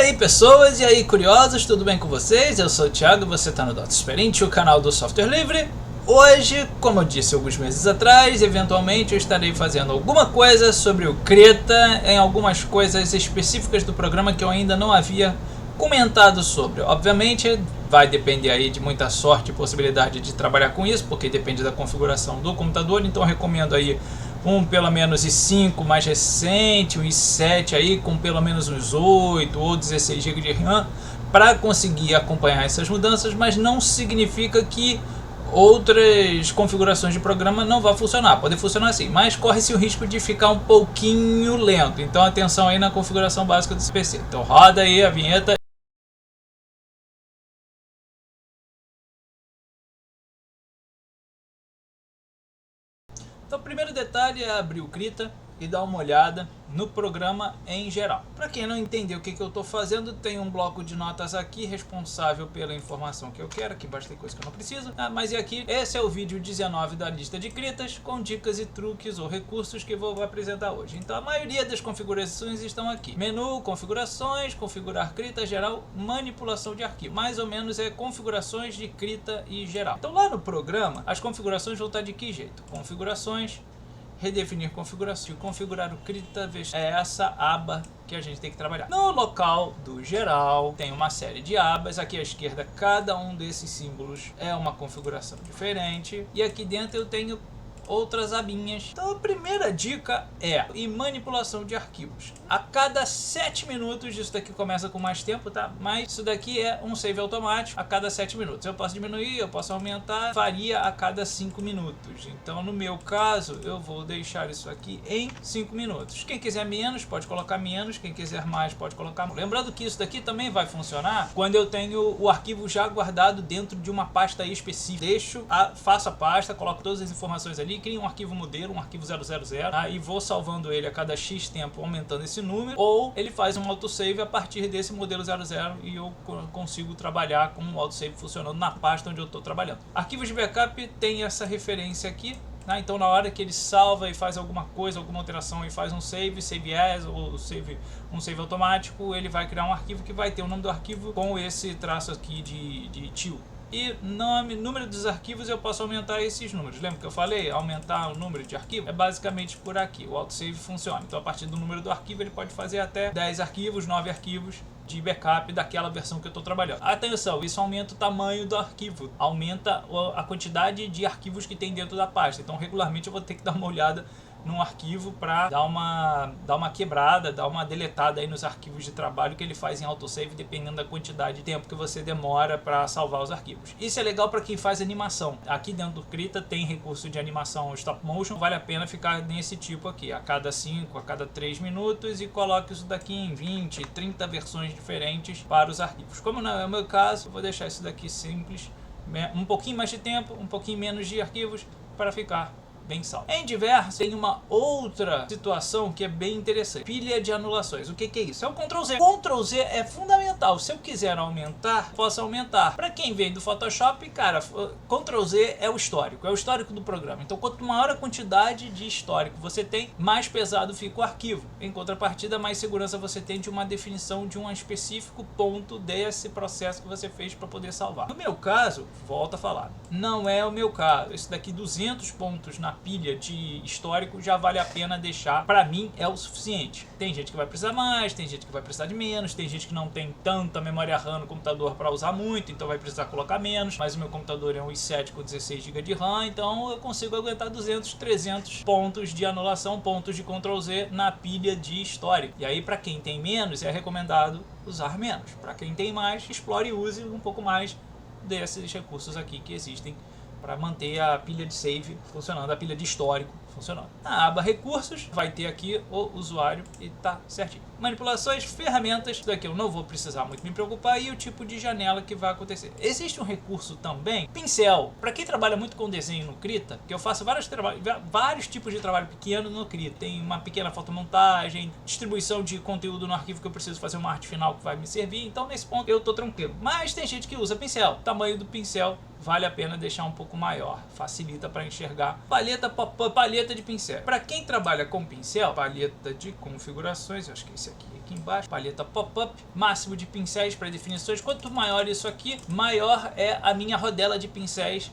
aí pessoas, e aí curiosos, tudo bem com vocês? Eu sou o Thiago e você está no Dota Experiente, o canal do software livre. Hoje, como eu disse alguns meses atrás, eventualmente eu estarei fazendo alguma coisa sobre o Krita em algumas coisas específicas do programa que eu ainda não havia comentado sobre. Obviamente vai depender aí de muita sorte e possibilidade de trabalhar com isso, porque depende da configuração do computador, então eu recomendo aí pelo menos i5 mais recente, um i7 aí com pelo menos uns 8 ou 16 GB de RAM para conseguir acompanhar essas mudanças, mas não significa que outras configurações de programa não vão funcionar. Pode funcionar assim, mas corre-se o risco de ficar um pouquinho lento. Então atenção aí na configuração básica do PC. Então roda aí a vinheta. Então o primeiro detalhe é abrir o Krita e dar uma olhada no programa em geral. Para quem não entendeu o que eu estou fazendo, tem um bloco de notas aqui responsável pela informação que eu quero. Aqui embaixo tem coisa que eu não preciso, mas e aqui, esse é o vídeo 19 da lista de Kritas, com dicas e truques ou recursos que vou apresentar hoje. Então a maioria das configurações estão aqui: menu, configurações, configurar Krita geral, manipulação de arquivo. Mais ou menos é configurações de Krita e geral. Então lá no programa, as configurações vão estar de que jeito? Configurações, redefinir configuração, configurar o Krita, é essa aba que a gente tem que trabalhar. No local do geral tem uma série de abas, aqui à esquerda cada um desses símbolos é uma configuração diferente e aqui dentro eu tenho outras abinhas. Então a primeira dica é em manipulação de arquivos. A cada 7 minutos, isso daqui começa com mais tempo, tá? Mas isso daqui é um save automático a cada 7 minutos. Eu posso diminuir, eu posso aumentar, varia a cada 5 minutos. Então no meu caso, eu vou deixar isso aqui em 5 minutos. Quem quiser menos, pode colocar menos. Quem quiser mais, pode colocar mais. Lembrando que isso daqui também vai funcionar quando eu tenho o arquivo já guardado dentro de uma pasta específica. Faço a pasta, coloco todas as informações ali, crio um arquivo modelo, um arquivo 000, e vou salvando ele a cada X tempo, aumentando esse número, ou ele faz um autosave a partir desse modelo 00 e eu consigo trabalhar com um autosave funcionando na pasta onde eu estou trabalhando. Arquivos de backup tem essa referência aqui. Então na hora que ele salva e faz alguma coisa, alguma alteração e faz um save as ou um save automático, ele vai criar um arquivo que vai ter o nome do arquivo com esse traço aqui de tio. E número dos arquivos eu posso aumentar esses números. Lembra que eu falei? Aumentar o número de arquivos? É basicamente por aqui. O autosave funciona. Então a partir do número do arquivo ele pode fazer até 10 arquivos, 9 arquivos de backup daquela versão que eu estou trabalhando. Atenção, isso aumenta o tamanho do arquivo, aumenta a quantidade de arquivos que tem dentro da pasta. Então regularmente eu vou ter que dar uma olhada num arquivo para dar uma quebrada, dar uma deletada aí nos arquivos de trabalho que ele faz em autosave, dependendo da quantidade de tempo que você demora para salvar os arquivos. Isso é legal para quem faz animação. Aqui dentro do Krita tem recurso de animação stop motion, vale a pena ficar nesse tipo aqui, a cada 5, a cada 3 minutos, e coloque isso daqui em 20, 30 versões diferentes para os arquivos. Como não é o meu caso, eu vou deixar isso daqui simples, um pouquinho mais de tempo, um pouquinho menos de arquivos para ficar bem salvo. Em diversos, tem uma outra situação que é bem interessante: pilha de anulações. O que é isso? É o Ctrl Z. Ctrl Z é fundamental. Se eu quiser aumentar, posso aumentar. Para quem vem do Photoshop, cara, Ctrl Z é o histórico do programa. Então quanto maior a quantidade de histórico você tem, mais pesado fica o arquivo. Em contrapartida, mais segurança você tem de uma definição de um específico ponto desse processo que você fez para poder salvar. No meu caso, volto a falar, não é o meu caso. Esse daqui 200 pontos na pilha de histórico já vale a pena deixar. Para mim é o suficiente. Tem gente que vai precisar mais, tem gente que vai precisar de menos, tem gente que não tem tanta memória RAM no computador para usar muito, então vai precisar colocar menos. Mas o meu computador é um i7 com 16 GB de RAM, então eu consigo aguentar 200, 300 pontos de anulação, pontos de Ctrl Z na pilha de histórico. E aí para quem tem menos é recomendado usar menos. Para quem tem mais, explore e use um pouco mais desses recursos aqui que existem para manter a pilha de save funcionando, a pilha de histórico funcionando. Na aba recursos vai ter aqui o usuário e tá certinho. Manipulações, ferramentas, isso daqui eu não vou precisar muito me preocupar, e o tipo de janela que vai acontecer. Existe um recurso também, pincel. Para quem trabalha muito com desenho no Krita, que eu faço vários tipos de trabalho pequeno no Krita. Tem uma pequena fotomontagem, distribuição de conteúdo no arquivo que eu preciso fazer uma arte final que vai me servir. Então nesse ponto eu tô tranquilo. Mas tem gente que usa pincel. O tamanho do pincel vale a pena deixar um pouco maior, facilita para enxergar. Paleta pop-up, paleta de pincel. Para quem trabalha com pincel, paleta de configurações, eu acho que esse aqui embaixo, paleta pop-up, máximo de pincéis para definições. Quanto maior isso aqui, maior é a minha rodela de pincéis.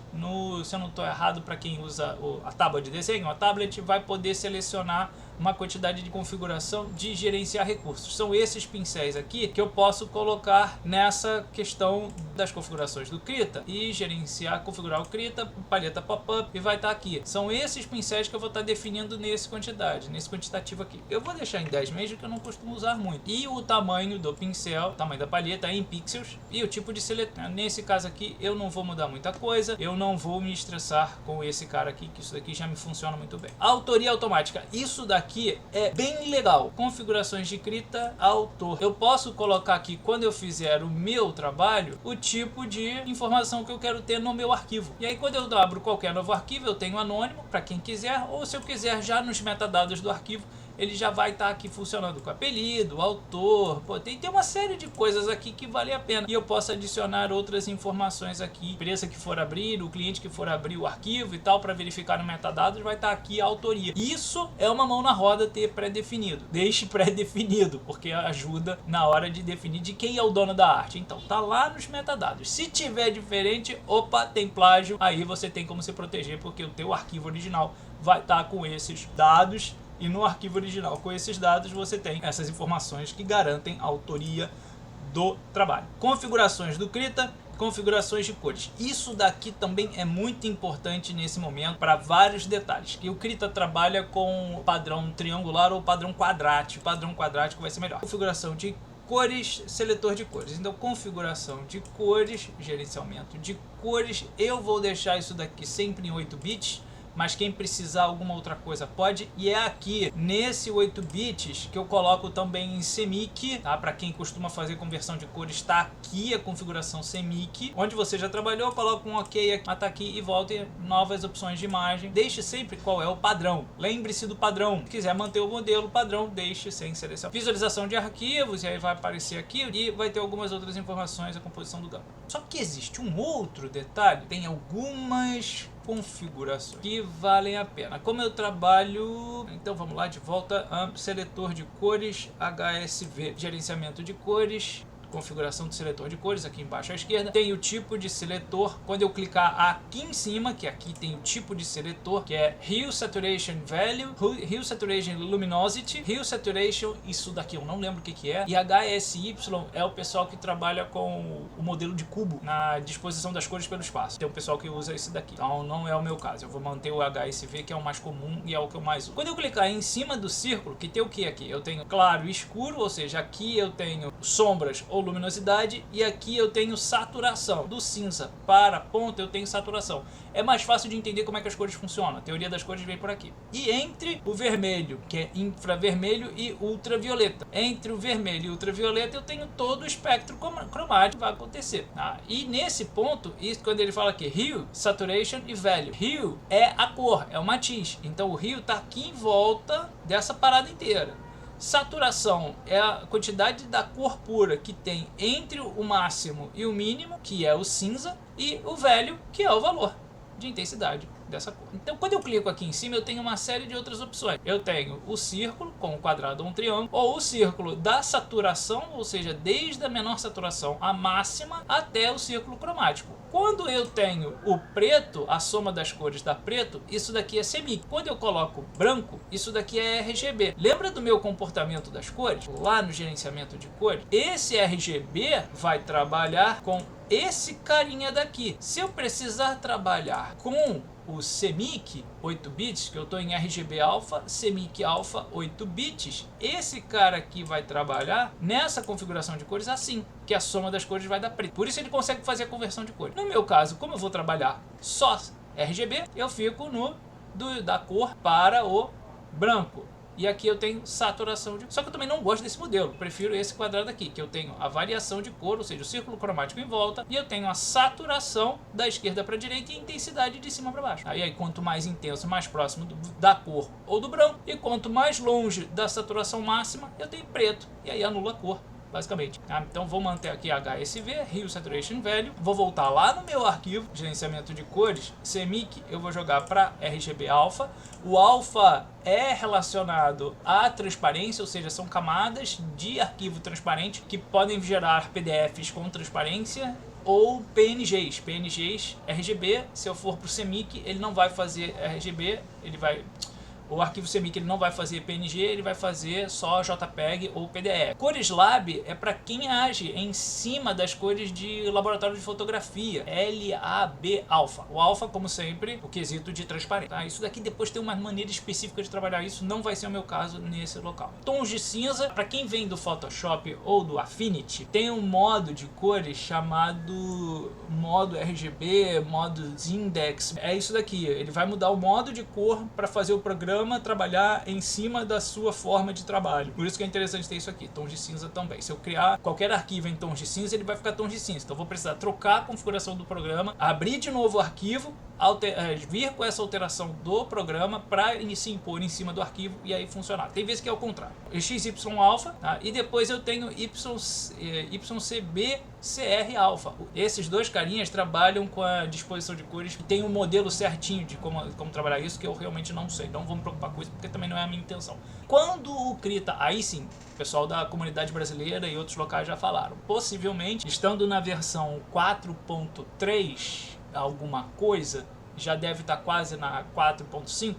Se eu não estou errado, para quem usa a tábua de desenho, a tablet, vai poder selecionar uma quantidade de configuração de gerenciar recursos. São esses pincéis aqui que eu posso colocar nessa questão das configurações do Krita e gerenciar, configurar o Krita, paleta pop-up, e vai estar aqui. São esses pincéis que eu vou estar definindo nesse quantitativo aqui. Eu vou deixar em 10 mesmo, que eu não costumo usar muito. E o tamanho do pincel, o tamanho da palheta em pixels e o tipo de seleção. Nesse caso aqui eu não vou mudar muita coisa, eu não vou me estressar com esse cara aqui, que isso daqui já me funciona muito bem. Autoria automática, isso daqui é bem legal. Configurações de Krita, autor. Eu posso colocar aqui, quando eu fizer o meu trabalho, o tipo de informação que eu quero ter no meu arquivo. E aí quando eu abro qualquer novo arquivo, eu tenho anônimo para quem quiser, ou se eu quiser já nos metadados do arquivo, ele já vai estar aqui funcionando com apelido, autor, pô, tem uma série de coisas aqui que vale a pena. E eu posso adicionar outras informações aqui. A empresa que for abrir, o cliente que for abrir o arquivo e tal, para verificar no metadados, vai estar aqui a autoria. Isso é uma mão na roda ter pré-definido. Deixe pré-definido, porque ajuda na hora de definir de quem é o dono da arte. Então, tá lá nos metadados. Se tiver diferente, opa, tem plágio, aí você tem como se proteger, porque o teu arquivo original vai estar com esses dados. E no arquivo original, com esses dados, você tem essas informações que garantem a autoria do trabalho. Configurações do Krita, configurações de cores. Isso daqui também é muito importante nesse momento para vários detalhes. Que o Krita trabalha com padrão triangular ou padrão quadrático. Padrão quadrático vai ser melhor. Configuração de cores, seletor de cores. Então, configuração de cores, gerenciamento de cores. Eu vou deixar isso daqui sempre em 8 bits. Mas quem precisar alguma outra coisa pode, e é aqui nesse 8 bits que eu coloco também em CMYK, tá? Para quem costuma fazer conversão de cores, está aqui a configuração CMYK. Onde você já trabalhou, coloca um OK, tá aqui e volta em novas opções de imagem. Deixe sempre qual é o padrão. Lembre-se do padrão. Se quiser manter o modelo padrão, deixe sem seleção. Visualização de arquivos, e aí vai aparecer aqui e vai ter algumas outras informações, a composição do gama. Só que existe um outro detalhe, tem algumas configurações que valem a pena. Como eu trabalho, então vamos lá de volta, seletor de cores, HSV, gerenciamento de cores, configuração do seletor de cores, aqui embaixo à esquerda, tem o tipo de seletor. Quando eu clicar aqui em cima, que aqui tem o tipo de seletor, que é Hue Saturation Value, Hue Saturation Luminosity, Hue Saturation, isso daqui eu não lembro o que é, e HSY é o pessoal que trabalha com o modelo de cubo na disposição das cores pelo espaço. Tem um pessoal que usa esse daqui, então não é o meu caso. Eu vou manter o HSV, que é o mais comum e é o que eu mais uso. Quando eu clicar em cima do círculo, que tem o que aqui? Eu tenho claro e escuro, ou seja, aqui eu tenho sombras ou luminosidade, e aqui eu tenho saturação. Do cinza para ponta eu tenho saturação. É mais fácil de entender como é que as cores funcionam. A teoria das cores vem por aqui. E entre o vermelho, que é infravermelho, e ultravioleta, entre o vermelho e o ultravioleta eu tenho todo o espectro cromático que vai acontecer, tá? E nesse ponto, isso quando ele fala aqui Hue, Saturation e Value. Hue é a cor, é o matiz. Então o Hue está aqui em volta dessa parada inteira. Saturação é a quantidade da cor pura que tem entre o máximo e o mínimo, que é o cinza, e o velho, que é o valor de intensidade dessa cor. Então, quando eu clico aqui em cima, eu tenho uma série de outras opções. Eu tenho o círculo com um quadrado ou um triângulo, ou o círculo da saturação, ou seja, desde a menor saturação à máxima até o círculo cromático. Quando eu tenho o preto, a soma das cores da preto, isso daqui é CMYK. Quando eu coloco branco, isso daqui é RGB. Lembra do meu comportamento das cores? Lá no gerenciamento de cores, esse RGB vai trabalhar com esse carinha daqui. Se eu precisar trabalhar com o CMYK 8 bits, que eu estou em RGB alfa, CMYK alfa 8 bits, esse cara aqui vai trabalhar nessa configuração de cores assim, que a soma das cores vai dar preto. Por isso ele consegue fazer a conversão de cores. No meu caso, como eu vou trabalhar só RGB, eu fico da cor para o branco. E aqui eu tenho saturação de... Só que eu também não gosto desse modelo. Prefiro esse quadrado aqui, que eu tenho a variação de cor, ou seja, o círculo cromático em volta. E eu tenho a saturação da esquerda para a direita e a intensidade de cima para baixo. Aí quanto mais intenso, mais próximo da cor ou do branco. E quanto mais longe da saturação máxima, eu tenho preto. E aí anula a cor basicamente. Então vou manter aqui HSV, Hue Saturation Value, vou voltar lá no meu arquivo, gerenciamento de cores, CMYK, eu vou jogar para RGB Alpha. O Alpha é relacionado à transparência, ou seja, são camadas de arquivo transparente que podem gerar PDFs com transparência ou PNGs. PNGs RGB, se eu for para o CMYK, ele não vai fazer RGB, o arquivo CMYK ele não vai fazer PNG, ele vai fazer só JPEG ou PDF. Cores Lab é para quem age em cima das cores de laboratório de fotografia, LAB Alpha. O Alpha, como sempre, o quesito de transparência. Tá? Isso daqui depois tem uma maneira específica de trabalhar isso, não vai ser o meu caso nesse local. Tons de cinza, para quem vem do Photoshop ou do Affinity, tem um modo de cores chamado modo RGB, modo Index. É isso daqui, ele vai mudar o modo de cor para fazer o programa trabalhar em cima da sua forma de trabalho. Por isso que é interessante ter isso aqui, tons de cinza também. Se eu criar qualquer arquivo em tons de cinza, ele vai ficar tons de cinza. Então eu vou precisar trocar a configuração do programa, abrir de novo o arquivo, vir com essa alteração do programa para se impor em cima do arquivo e aí funcionar. Tem vezes que é o contrário. XY Alpha, tá? E depois eu tenho YCBCR Alpha. Esses dois carinhas trabalham com a disposição de cores, tem um modelo certinho de como trabalhar isso que eu realmente não sei. Não vou me preocupar com isso porque também não é a minha intenção. Quando o Krita, aí sim, o pessoal da comunidade brasileira e outros locais já falaram, possivelmente estando na versão 4.3 alguma coisa, já deve estar quase na 4.5,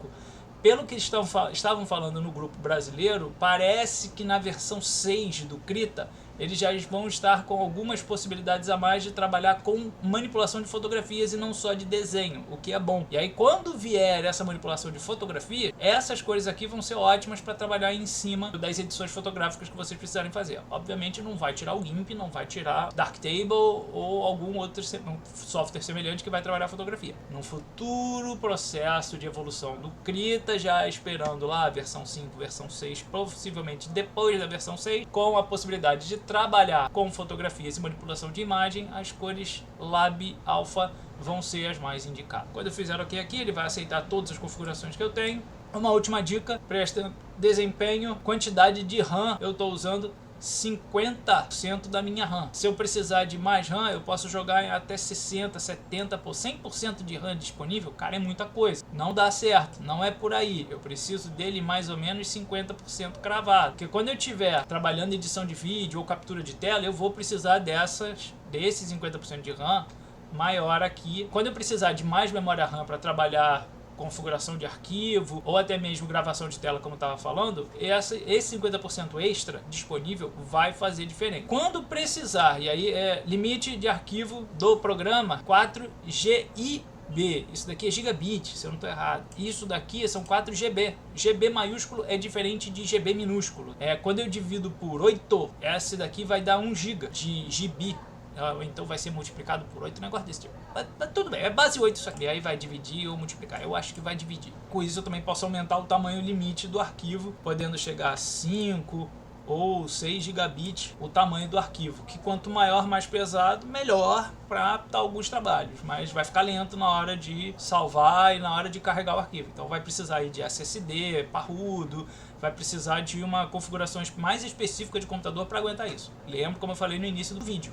pelo que estavam falando no grupo brasileiro, parece que na versão 6 do Krita eles já vão estar com algumas possibilidades a mais de trabalhar com manipulação de fotografias e não só de desenho, o que é bom. E aí quando vier essa manipulação de fotografia, essas cores aqui vão ser ótimas para trabalhar em cima das edições fotográficas que vocês precisarem fazer. Obviamente não vai tirar o GIMP, não vai tirar Darktable ou algum outro software semelhante que vai trabalhar a fotografia. No futuro processo de evolução do Krita, já esperando lá a versão 5, versão 6, possivelmente depois da versão 6, com a possibilidade de trabalhar com fotografias e manipulação de imagem, as cores Lab Alpha vão ser as mais indicadas. Quando eu fizer OK aqui, ele vai aceitar todas as configurações que eu tenho. Uma última dica, presta desempenho, quantidade de RAM, eu estou usando 50% da minha RAM. Se eu precisar de mais RAM, eu posso jogar em até 60, 70, 100% de RAM disponível. Cara, é muita coisa. Não dá certo, não é por aí. Eu preciso dele mais ou menos 50% cravado. Porque quando eu estiver trabalhando em edição de vídeo ou captura de tela, eu vou precisar desses 50% de RAM maior aqui. Quando eu precisar de mais memória RAM para trabalhar configuração de arquivo ou até mesmo gravação de tela, como eu estava falando, esse 50% extra disponível vai fazer diferença. Quando precisar, e aí é limite de arquivo do programa 4GB. Isso daqui é gigabit, se eu não estou errado. Isso daqui são 4GB. GB maiúsculo é diferente de GB minúsculo. Quando eu divido por 8, esse daqui vai dar 1 GB de GB. Então vai ser multiplicado por 8, negócio desse tipo. Mas tudo bem, é base 8 isso aqui. Aí vai dividir ou multiplicar. Eu acho que vai dividir. Com isso eu também posso aumentar o tamanho limite do arquivo, podendo chegar a 5 ou 6 gigabits o tamanho do arquivo. Que quanto maior, mais pesado, melhor para alguns trabalhos. Mas vai ficar lento na hora de salvar e na hora de carregar o arquivo. Então vai precisar aí de SSD, parrudo, vai precisar de uma configuração mais específica de computador para aguentar isso. Lembra como eu falei no início do vídeo.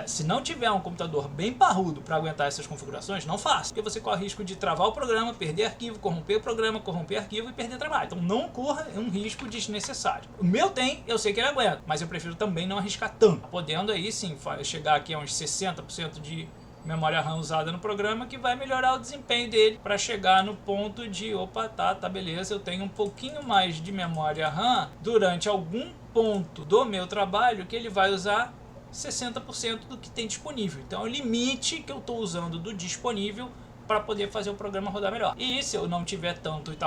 Se não tiver um computador bem parrudo para aguentar essas configurações, não faça, porque você corre risco de travar o programa, perder arquivo, corromper o programa, corromper arquivo e perder trabalho. Então não corra um risco desnecessário. O meu eu sei que ele aguenta, mas eu prefiro também não arriscar tanto, podendo aí sim chegar aqui a uns 60% de memória RAM usada no programa, que vai melhorar o desempenho dele para chegar no ponto de, opa, tá beleza, eu tenho um pouquinho mais de memória RAM durante algum ponto do meu trabalho que ele vai usar 60% do que tem disponível. Então é o limite que eu estou usando do disponível para poder fazer o programa rodar melhor. E se eu não tiver tanto e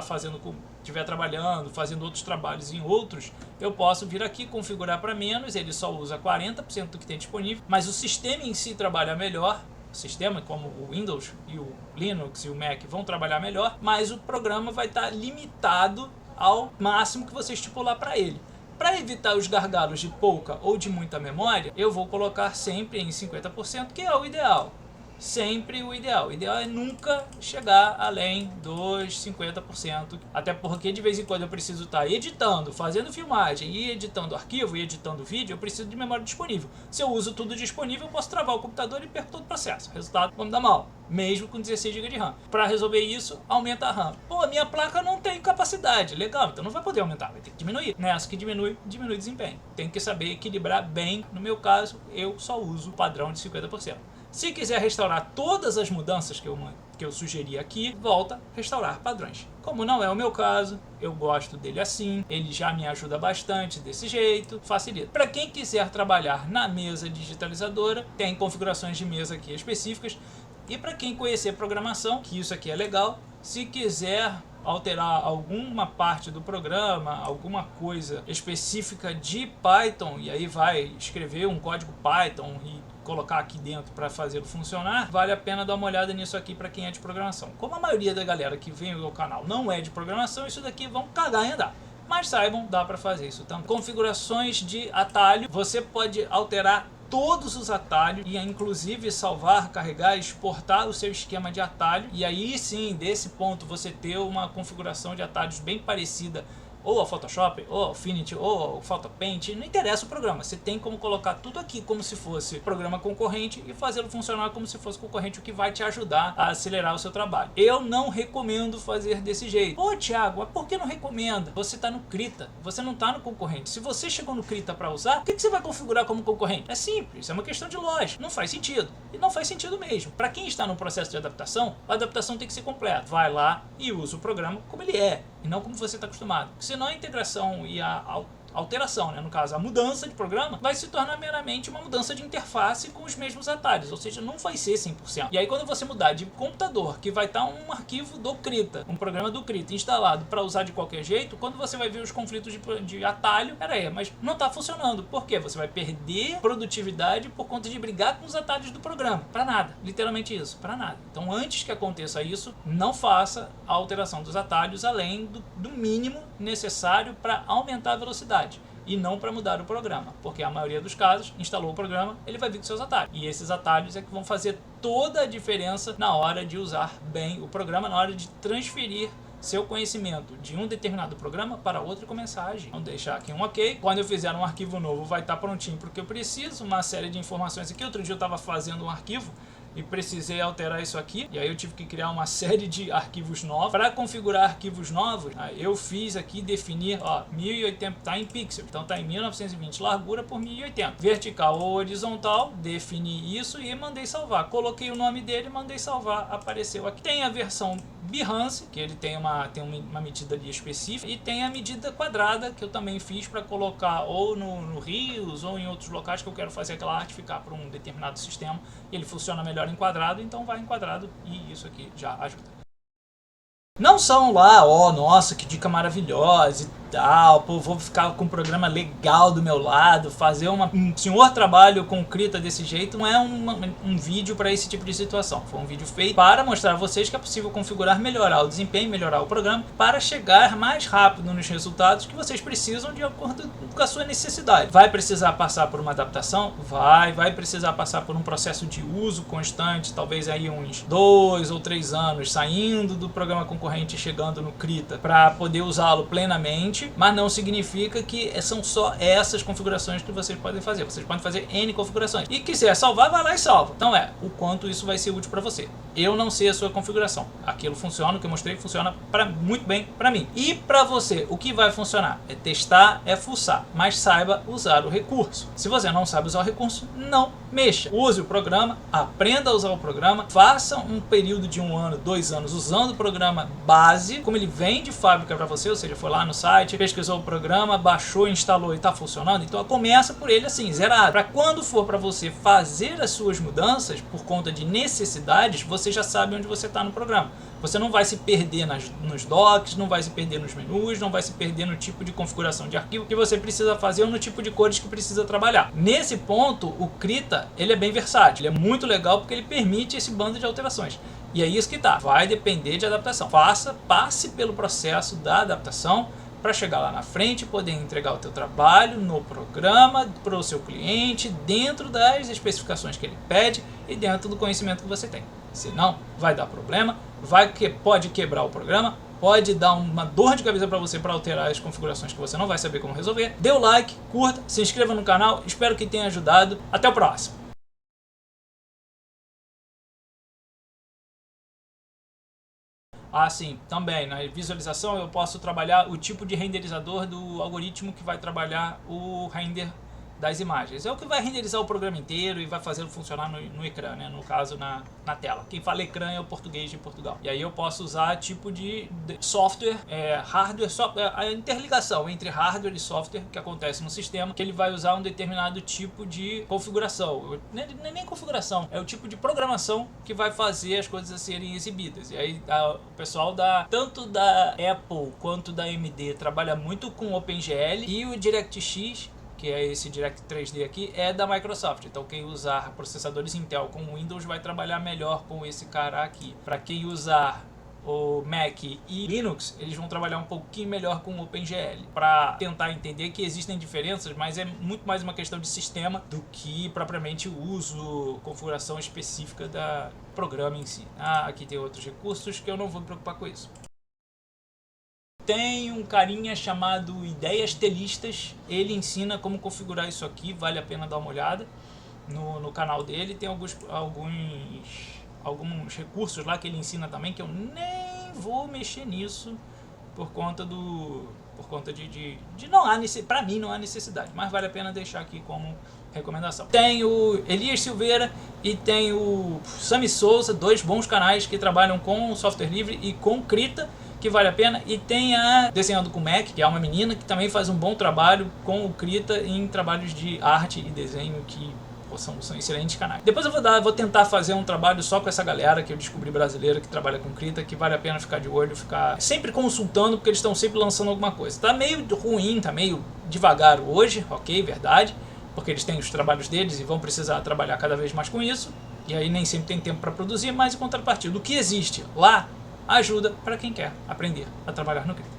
estiver trabalhando, fazendo outros trabalhos em outros, eu posso vir aqui, configurar para menos, ele só usa 40% do que tem disponível, mas o sistema em si trabalha melhor. O sistema, como o Windows e o Linux e o Mac vão trabalhar melhor, mas o programa vai estar limitado ao máximo que você estipular para ele. Para evitar os gargalos de pouca ou de muita memória, eu vou colocar sempre em 50%, que é o ideal. sempre o ideal. O ideal é nunca chegar além dos 50%, até porque de vez em quando eu preciso estar editando, fazendo filmagem e editando arquivo e editando vídeo, eu preciso de memória disponível. Se eu uso tudo disponível, eu posso travar o computador e perco todo o processo. Resultado, vamos dar mal, mesmo com 16 GB de RAM. Para resolver isso, aumenta a RAM. Pô, a minha placa não tem capacidade. Legal, então não vai poder aumentar, vai ter que diminuir. Nessa que diminui o desempenho. Tem que saber equilibrar bem. No meu caso, eu só uso o padrão de 50%. Se quiser restaurar todas as mudanças que eu sugeri aqui, volta a restaurar padrões. Como não é o meu caso, eu gosto dele assim, ele já me ajuda bastante desse jeito, facilita. Para quem quiser trabalhar na mesa digitalizadora, tem configurações de mesa aqui específicas. E para quem conhecer programação, que isso aqui é legal, se quiser alterar alguma parte do programa, alguma coisa específica de Python, e aí vai escrever um código Python e colocar aqui dentro para fazê-lo funcionar, vale a pena dar uma olhada nisso aqui para quem é de programação. Como a maioria da galera que vem ao canal não é de programação, isso daqui vão cagar e andar. Mas saibam, dá para fazer isso também. Configurações de atalho, você pode alterar todos os atalhos e inclusive salvar, carregar, exportar o seu esquema de atalho, e aí sim, desse ponto você ter uma configuração de atalhos bem parecida ou ao Photoshop, ou ao Affinity, ou ao Photopaint, não interessa o programa, você tem como colocar tudo aqui como se fosse programa concorrente e fazê-lo funcionar como se fosse concorrente, o que vai te ajudar a acelerar o seu trabalho. Eu não recomendo fazer desse jeito. Pô, Thiago, mas por que não recomenda? Você está no Krita, você não está no concorrente. Se você chegou no Krita para usar, o que você vai configurar como concorrente? É simples, é uma questão de lógica, não faz sentido. E não faz sentido mesmo. Para quem está no processo de adaptação, a adaptação tem que ser completa. Vai lá e usa o programa como ele é, e não como você está acostumado. Senão a integração e a alteração, né, no caso a mudança de programa, vai se tornar meramente uma mudança de interface com os mesmos atalhos, ou seja, não vai ser 100%. E aí quando você mudar de computador, que vai estar um arquivo do Krita, um programa do Krita instalado para usar de qualquer jeito, quando você vai ver os conflitos de atalho, peraí, mas não está funcionando. Por quê? Você vai perder produtividade por conta de brigar com os atalhos do programa. Para nada, literalmente isso, para nada. Então antes que aconteça isso, não faça a alteração dos atalhos além do mínimo necessário para aumentar a velocidade. E não para mudar o programa, porque a maioria dos casos, instalou o programa, ele vai vir com seus atalhos. E esses atalhos é que vão fazer toda a diferença na hora de usar bem o programa, na hora de transferir seu conhecimento de um determinado programa para outro e começar a agir. Vamos deixar aqui um ok. Quando eu fizer um arquivo novo, vai estar prontinho porque eu preciso, uma série de informações aqui. Outro dia eu estava fazendo um arquivo e precisei alterar isso aqui, e aí eu tive que criar uma série de arquivos novos. Para configurar arquivos novos, eu fiz aqui definir, ó, 1080, tá em pixel, então tá em 1920 largura por 1080, vertical ou horizontal, defini isso e mandei salvar. Coloquei o nome dele, mandei salvar, apareceu aqui. Tem a versão Behance, que ele tem uma medida ali específica, e tem a medida quadrada, que eu também fiz para colocar ou no Rios ou em outros locais que eu quero fazer aquela arte ficar para um determinado sistema, e ele funciona melhor em quadrado, então vai em quadrado, e isso aqui já ajuda. Não são lá, ó, nossa, que dica maravilhosa e tal, pô, vou ficar com um programa legal do meu lado, fazer um senhor trabalho com o Krita desse jeito. Não é um vídeo para esse tipo de situação. Foi um vídeo feito para mostrar a vocês que é possível configurar, melhorar o desempenho, melhorar o programa, para chegar mais rápido nos resultados que vocês precisam de acordo com a sua necessidade. Vai precisar passar por uma adaptação? Vai precisar passar por um processo de uso constante, talvez aí uns 2 ou 3 anos, saindo do programa concorrente e chegando no Krita para poder usá-lo plenamente, mas não significa que são só essas configurações que vocês podem fazer. Vocês podem fazer N configurações. E quiser salvar, vai lá e salva. Então o quanto isso vai ser útil para você. Eu não sei a sua configuração. Aquilo funciona, o que eu mostrei funciona muito bem para mim. E para você, o que vai funcionar? É testar, é fuçar, mas saiba usar o recurso. Se você não sabe usar o recurso, não mexa. Use o programa, aprenda a usar o programa, faça um período de 1 ano, 2 anos usando o programa base, como ele vem de fábrica para você, ou seja, foi lá no site, pesquisou o programa, baixou, instalou e está funcionando, então começa por ele assim, zerado. Para quando for para você fazer as suas mudanças por conta de necessidades, você já sabe onde você está no programa. Você não vai se perder nos docs, não vai se perder nos menus, não vai se perder no tipo de configuração de arquivo que você precisa fazer ou no tipo de cores que precisa trabalhar. Nesse ponto, o Krita, ele é bem versátil, ele é muito legal porque ele permite esse bando de alterações. E é isso que tá, vai depender de adaptação. Passe pelo processo da adaptação, para chegar lá na frente, poder entregar o teu trabalho no programa para o seu cliente, dentro das especificações que ele pede e dentro do conhecimento que você tem. Senão, vai dar problema, pode quebrar o programa, pode dar uma dor de cabeça para você para alterar as configurações que você não vai saber como resolver. Dê o like, curta, se inscreva no canal, espero que tenha ajudado. Até o próximo! Ah, sim, também, na visualização eu posso trabalhar o tipo de renderizador do algoritmo que vai trabalhar o render das imagens. É o que vai renderizar o programa inteiro e vai fazê-lo funcionar no ecrã, né? No caso na tela. Quem fala ecrã é o português de Portugal. E aí eu posso usar tipo de software, hardware, a interligação entre hardware e software que acontece no sistema, que ele vai usar um determinado tipo de configuração. Não é nem configuração, é o tipo de programação que vai fazer as coisas a serem exibidas. E aí o pessoal tanto da Apple quanto da AMD trabalha muito com OpenGL, e o DirectX, que é esse Direct 3D aqui, é da Microsoft. Então quem usar processadores Intel com Windows vai trabalhar melhor com esse cara aqui. Para quem usar o Mac e Linux, eles vão trabalhar um pouquinho melhor com o OpenGL, para tentar entender que existem diferenças, mas é muito mais uma questão de sistema do que propriamente o uso, configuração específica da programa em si. Aqui tem outros recursos que eu não vou me preocupar com isso. Tem um carinha chamado Ideias Telistas, ele ensina como configurar isso aqui, vale a pena dar uma olhada no canal dele. Tem alguns recursos lá que ele ensina também, que eu nem vou mexer nisso por conta de não há, para mim não há necessidade, mas vale a pena deixar aqui como recomendação. Tem o Elias Silveira e tem o Sami Souza, dois bons canais que trabalham com software livre e com Krita, que vale a pena. E tem a Desenhando com Mac, que é uma menina que também faz um bom trabalho com o Krita em trabalhos de arte e desenho, que são excelentes canais. Depois eu vou tentar fazer um trabalho só com essa galera que eu descobri brasileira que trabalha com Krita, que vale a pena ficar de olho, ficar sempre consultando, porque eles estão sempre lançando alguma coisa. Tá meio ruim, tá meio devagar hoje, ok, verdade, porque eles têm os trabalhos deles e vão precisar trabalhar cada vez mais com isso, e aí nem sempre tem tempo para produzir, mas em contrapartida, o que existe lá ajuda para quem quer aprender a trabalhar no Krita.